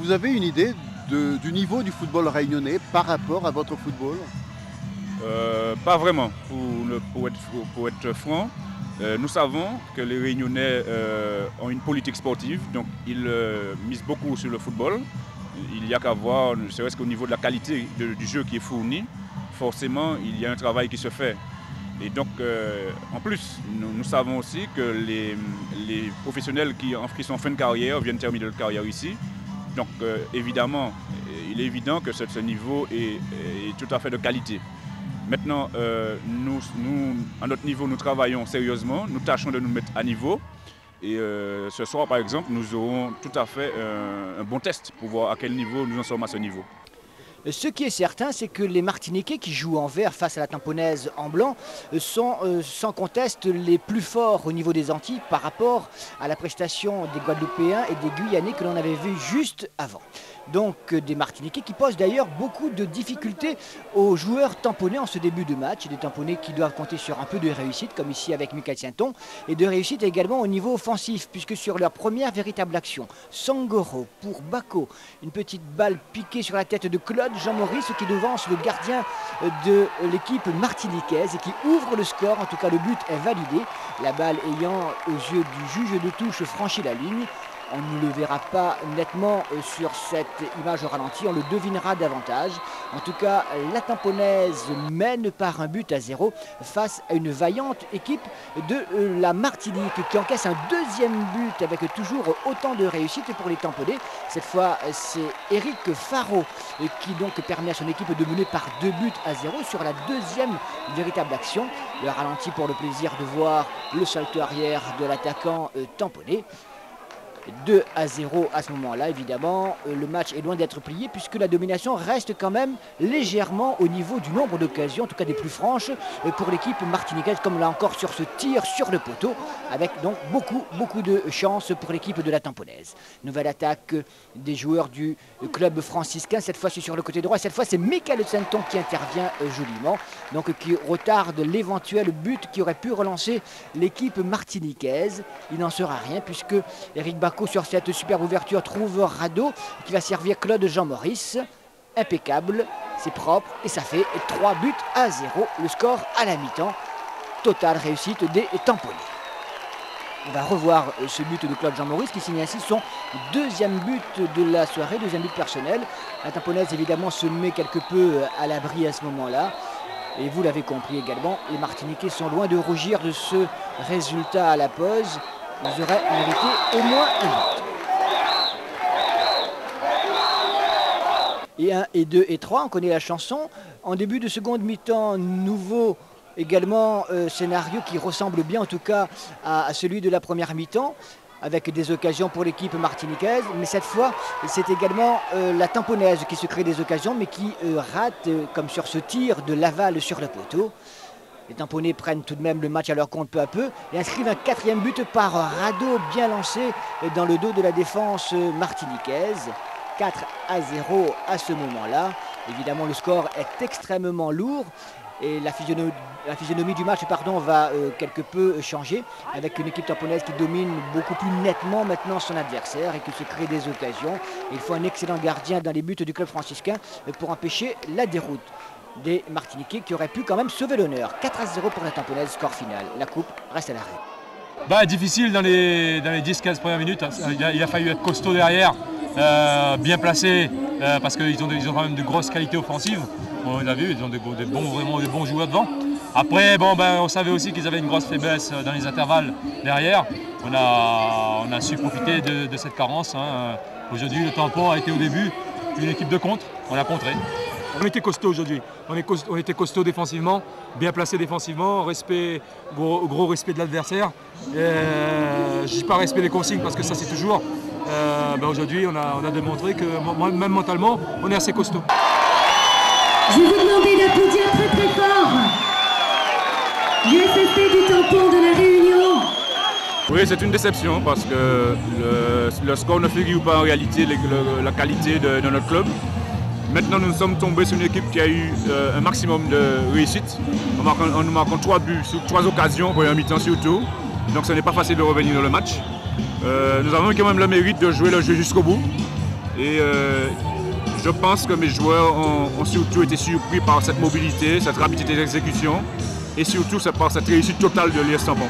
vous avez une idée du niveau du football réunionnais par rapport à votre football? Pas vraiment, pour être franc. Nous savons que les Réunionnais ont une politique sportive, donc ils misent beaucoup sur le football. Il n'y a qu'à voir, ne serait-ce qu'au niveau de la qualité du jeu qui est fourni, forcément il y a un travail qui se fait. Et donc en plus, nous savons aussi que les professionnels qui sont en fin de carrière viennent terminer leur carrière ici. Donc évidemment, il est évident que ce niveau est tout à fait de qualité. Maintenant, nous, à notre niveau, nous travaillons sérieusement, nous tâchons de nous mettre à niveau. Et ce soir, par exemple, nous aurons tout à fait un bon test pour voir à quel niveau nous en sommes à ce niveau. Ce qui est certain, c'est que les Martiniquais qui jouent en vert face à la Tamponaise en blanc sont sans conteste les plus forts au niveau des Antilles par rapport à la prestation des Guadeloupéens et des Guyanais que l'on avait vu juste avant. Donc des Martiniquais qui posent d'ailleurs beaucoup de difficultés aux joueurs tamponnais en ce début de match. Des tamponnais qui doivent compter sur un peu de réussite, comme ici avec Michael Sainton, et de réussite également au niveau offensif, puisque sur leur première véritable action, Sangoro pour Bako, une petite balle piquée sur la tête de Claude Jean-Maurice qui devance le gardien de l'équipe martiniquaise et qui ouvre le score. En tout cas, le but est validé. La balle ayant, aux yeux du juge de touche, franchi la ligne. On ne le verra pas nettement sur cette image au ralenti, on le devinera davantage. En tout cas, la Tamponaise mène par 1-0 face à une vaillante équipe de la Martinique qui encaisse un deuxième but avec toujours autant de réussite pour les Tamponnais. Cette fois, c'est Eric Faro qui donc permet à son équipe de mener par 2-0 sur la deuxième véritable action. Le ralenti pour le plaisir de voir le salto arrière de l'attaquant tamponais. 2-0 à ce moment-là, évidemment, le match est loin d'être plié puisque la domination reste quand même légèrement au niveau du nombre d'occasions, en tout cas des plus franches pour l'équipe martiniquaise, comme là encore sur ce tir sur le poteau, avec donc beaucoup de chance pour l'équipe de la Tamponaise. Nouvelle attaque des joueurs du club franciscain, cette fois-ci sur le côté droit, cette fois c'est Michael Sainton qui intervient joliment, donc qui retarde l'éventuel but qui aurait pu relancer l'équipe martiniquaise. Il n'en sera rien puisque Eric Bako sur cette superbe ouverture trouve Rado qui va servir Claude Jean-Maurice. Impeccable, c'est propre et ça fait 3-0. Le score à la mi-temps. Totale réussite des Tamponnais. On va revoir ce but de Claude Jean-Maurice qui signe ainsi son deuxième but de la soirée, deuxième but personnel. La Tamponaise évidemment se met quelque peu à l'abri à ce moment-là. Et vous l'avez compris également, les Martiniquais sont loin de rougir de ce résultat à la pause. Ils auraient mérité au moins un but. Et 1, et 2, et 3, on connaît la chanson. En début de seconde mi-temps, nouveau également scénario qui ressemble bien en tout cas à celui de la première mi-temps, avec des occasions pour l'équipe martiniquaise. Mais cette fois, c'est également la Tamponaise qui se crée des occasions, mais qui rate, comme sur ce tir de Laval sur le poteau. Les Tamponnais prennent tout de même le match à leur compte peu à peu et inscrivent un quatrième but par Rado bien lancé dans le dos de la défense martiniquaise. 4-0 à ce moment-là. Évidemment, le score est extrêmement lourd et la physionomie du match va quelque peu changer avec une équipe tamponaise qui domine beaucoup plus nettement maintenant son adversaire et qui se crée des occasions. Il faut un excellent gardien dans les buts du club franciscain pour empêcher la déroute des Martiniquais qui auraient pu quand même sauver l'honneur. 4-0 pour la Tamponaise, score final. La coupe reste à l'arrêt. Difficile dans les 10-15 premières minutes. Il a fallu être costaud derrière, bien placé, parce qu'ils ont quand même de grosses qualités offensives. On a vu, ils ont vraiment de bons joueurs devant. Après, on savait aussi qu'ils avaient une grosse faiblesse dans les intervalles derrière. On a su profiter de cette carence. Aujourd'hui, le tampon a été au début une équipe de contre. On l'a contré. On était costaud aujourd'hui, on était costaud défensivement, bien placé défensivement, gros respect de l'adversaire. Je ne dis pas respect des consignes parce que ça c'est toujours. Aujourd'hui on a démontré que même mentalement on est assez costaud. Je vais vous demander d'applaudir très fort l'USSP du tampon de la Réunion. Oui, c'est une déception parce que le score ne figure pas en réalité la qualité de notre club. Maintenant, nous sommes tombés sur une équipe qui a eu un maximum de réussite en nous marquant 3 buts sur 3 occasions, pour un mi-temps surtout. Donc ce n'est pas facile de revenir dans le match. Nous avons quand même le mérite de jouer le jeu jusqu'au bout. Et je pense que mes joueurs ont surtout été surpris par cette mobilité, cette rapidité d'exécution et surtout par cette réussite totale de l'IS Tampon.